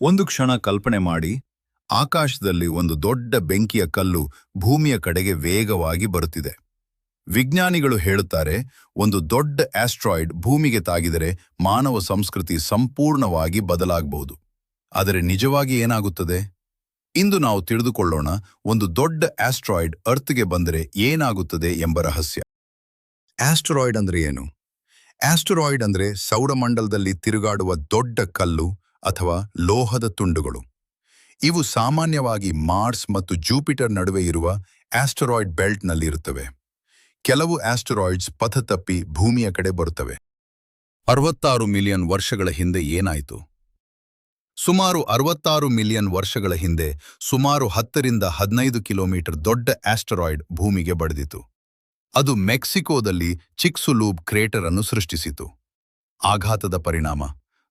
ಒಂದು ಕ್ಷಣ ಕಲ್ಪನೆ ಮಾಡಿ, ಆಕಾಶದಲ್ಲಿ ಒಂದು ದೊಡ್ಡ ಬೆಂಕಿಯ ಕಲ್ಲು ಭೂಮಿಯ ಕಡೆಗೆ ವೇಗವಾಗಿ ಬರುತ್ತಿದೆ. ವಿಜ್ಞಾನಿಗಳು ಹೇಳುತ್ತಾರೆ, ಒಂದು ದೊಡ್ಡ ಆಸ್ಟ್ರಾಯ್ಡ್ ಭೂಮಿಗೆ ತಾಗಿದರೆ ಮಾನವ ಸಂಸ್ಕೃತಿ ಸಂಪೂರ್ಣವಾಗಿ ಬದಲಾಗಬಹುದು. ಆದರೆ ನಿಜವಾಗಿ ಏನಾಗುತ್ತದೆ? ಇಂದು ನಾವು ತಿಳಿದುಕೊಳ್ಳೋಣ, ಒಂದು ದೊಡ್ಡ ಆಸ್ಟ್ರಾಯ್ಡ್ ಅರ್ತ್ಗೆ ಬಂದರೆ ಏನಾಗುತ್ತದೆ ಎಂಬ ರಹಸ್ಯ. ಆಸ್ಟರಾಯ್ಡ್ ಅಂದ್ರೆ ಏನು? ಆಸ್ಟರಾಯ್ಡ್ ಅಂದ್ರೆ ಸೌರಮಂಡಲದಲ್ಲಿ ತಿರುಗಾಡುವ ದೊಡ್ಡ ಕಲ್ಲು ಅಥವಾ ಲೋಹದ ತುಂಡುಗಳು. ಇವು ಸಾಮಾನ್ಯವಾಗಿ ಮಾರ್ಸ್ ಮತ್ತು ಜೂಪಿಟರ್ ನಡುವೆ ಇರುವ ಆಸ್ಟರಾಯ್ಡ್ ಬೆಲ್ಟ್ನಲ್ಲಿರುತ್ತವೆ. ಕೆಲವು ಆಸ್ಟರಾಯ್ಡ್ಸ್ ಪಥ ತಪ್ಪಿ ಭೂಮಿಯ ಕಡೆ ಬರುತ್ತವೆ. 66 ಮಿಲಿಯನ್ ವರ್ಷಗಳ ಹಿಂದೆ ಏನಾಯಿತು? ಸುಮಾರು 66 ಮಿಲಿಯನ್ ವರ್ಷಗಳ ಹಿಂದೆ ಸುಮಾರು 10 ರಿಂದ 15 ಕಿಲೋಮೀಟರ್ ದೊಡ್ಡ ಆಸ್ಟರಾಯ್ಡ್ ಭೂಮಿಗೆ ಬಡಿದಿತು. ಅದು ಮೆಕ್ಸಿಕೋದಲ್ಲಿ ಚಿಕ್ಸುಲೂಬ್ ಕ್ರೇಟರ್ ಅನ್ನು ಸೃಷ್ಟಿಸಿತು. ಆಘಾತದ ಪರಿಣಾಮ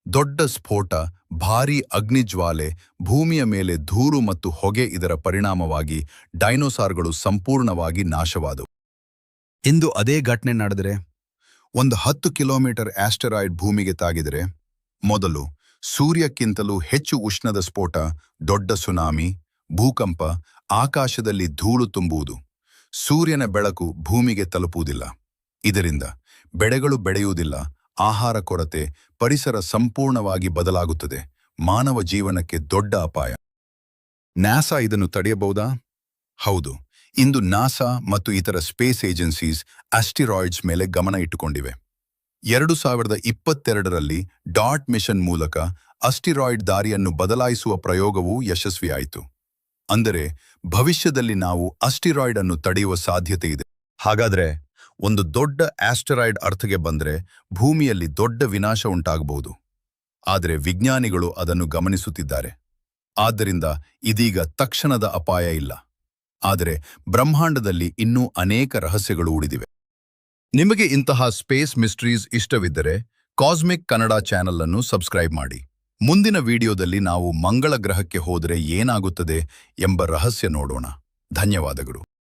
ದೊಡ್ಡ ಸ್ಫೋಟ, ಭಾರೀ ಅಗ್ನಿಜ್ವಾಲೆ, ಭೂಮಿಯ ಮೇಲೆ ಧೂಳು ಮತ್ತು ಹೊಗೆ. ಇದರ ಪರಿಣಾಮವಾಗಿ ಡೈನೋಸಾರ್ಗಳು ಸಂಪೂರ್ಣವಾಗಿ ನಾಶವಾದವು. ಇಂದು ಅದೇ ಘಟನೆ ನಡೆದರೆ, ಒಂದು 10 ಕಿಲೋಮೀಟರ್ ಆಸ್ಟರಾಯ್ಡ್ ಭೂಮಿಗೆ ತಾಗಿದರೆ, ಮೊದಲು ಸೂರ್ಯಕ್ಕಿಂತಲೂ ಹೆಚ್ಚು ಉಷ್ಣದ ಸ್ಫೋಟ, ದೊಡ್ಡ ಸುನಾಮಿ, ಭೂಕಂಪ, ಆಕಾಶದಲ್ಲಿ ಧೂಳು ತುಂಬುವುದು. ಸೂರ್ಯನ ಬೆಳಕು ಭೂಮಿಗೆ ತಲುಪುವುದಿಲ್ಲ. ಇದರಿಂದ ಬೆಳೆಗಳು ಬೆಳೆಯುವುದಿಲ್ಲ, ಆಹಾರ ಕೊರತೆ, ಪರಿಸರ ಸಂಪೂರ್ಣವಾಗಿ ಬದಲಾಗುತ್ತದೆ. ಮಾನವ ಜೀವನಕ್ಕೆ ದೊಡ್ಡ ಅಪಾಯ. ನಾಸಾ ಇದನ್ನು ತಡೆಯಬಹುದಾ? ಹೌದು. ಇಂದು ನಾಸಾ ಮತ್ತು ಇತರ ಸ್ಪೇಸ್ ಏಜೆನ್ಸೀಸ್ ಆಸ್ಟರಾಯ್ಡ್ಸ್ ಮೇಲೆ ಗಮನ ಇಟ್ಟುಕೊಂಡಿವೆ. 2022ರಲ್ಲಿ ಡಾಟ್ ಮಿಷನ್ ಮೂಲಕ ಆಸ್ಟರಾಯ್ಡ್ ದಾರಿಯನ್ನು ಬದಲಾಯಿಸುವ ಪ್ರಯೋಗವೂ ಯಶಸ್ವಿಯಾಯಿತು. ಅಂದರೆ ಭವಿಷ್ಯದಲ್ಲಿ ನಾವು ಆಸ್ಟರಾಯ್ಡ್ ಅನ್ನು ತಡೆಯುವ ಸಾಧ್ಯತೆ ಇದೆ. ಹಾಗಾದ್ರೆ ಒಂದು ದೊಡ್ಡ ಆಸ್ಟರಾಯ್ಡ್ ಅರ್ಥಗೆ ಬಂದರೆ ಭೂಮಿಯಲ್ಲಿ ದೊಡ್ಡ ವಿನಾಶ ಉಂಟಾಗಬಹುದು. ಆದರೆ ವಿಜ್ಞಾನಿಗಳು ಅದನ್ನು ಗಮನಿಸುತ್ತಿದ್ದಾರೆ. ಆದ್ದರಿಂದ ಇದೀಗ ತಕ್ಷಣದ ಅಪಾಯ ಇಲ್ಲ. ಆದರೆ ಬ್ರಹ್ಮಾಂಡದಲ್ಲಿ ಇನ್ನೂ ಅನೇಕ ರಹಸ್ಯಗಳು ಉಳಿದಿವೆ. ನಿಮಗೆ ಇಂತಹ ಸ್ಪೇಸ್ ಮಿಸ್ಟ್ರೀಸ್ ಇಷ್ಟವಿದ್ದರೆ ಕಾಸ್ಮಿಕ್ ಕನ್ನಡ ಚಾನೆಲ್ ಅನ್ನು ಸಬ್ಸ್ಕ್ರೈಬ್ ಮಾಡಿ. ಮುಂದಿನ ವಿಡಿಯೋದಲ್ಲಿ ನಾವು ಮಂಗಳ ಗ್ರಹಕ್ಕೆ ಹೋದರೆ ಏನಾಗುತ್ತದೆ ಎಂಬ ರಹಸ್ಯ ನೋಡೋಣ. ಧನ್ಯವಾದಗಳು.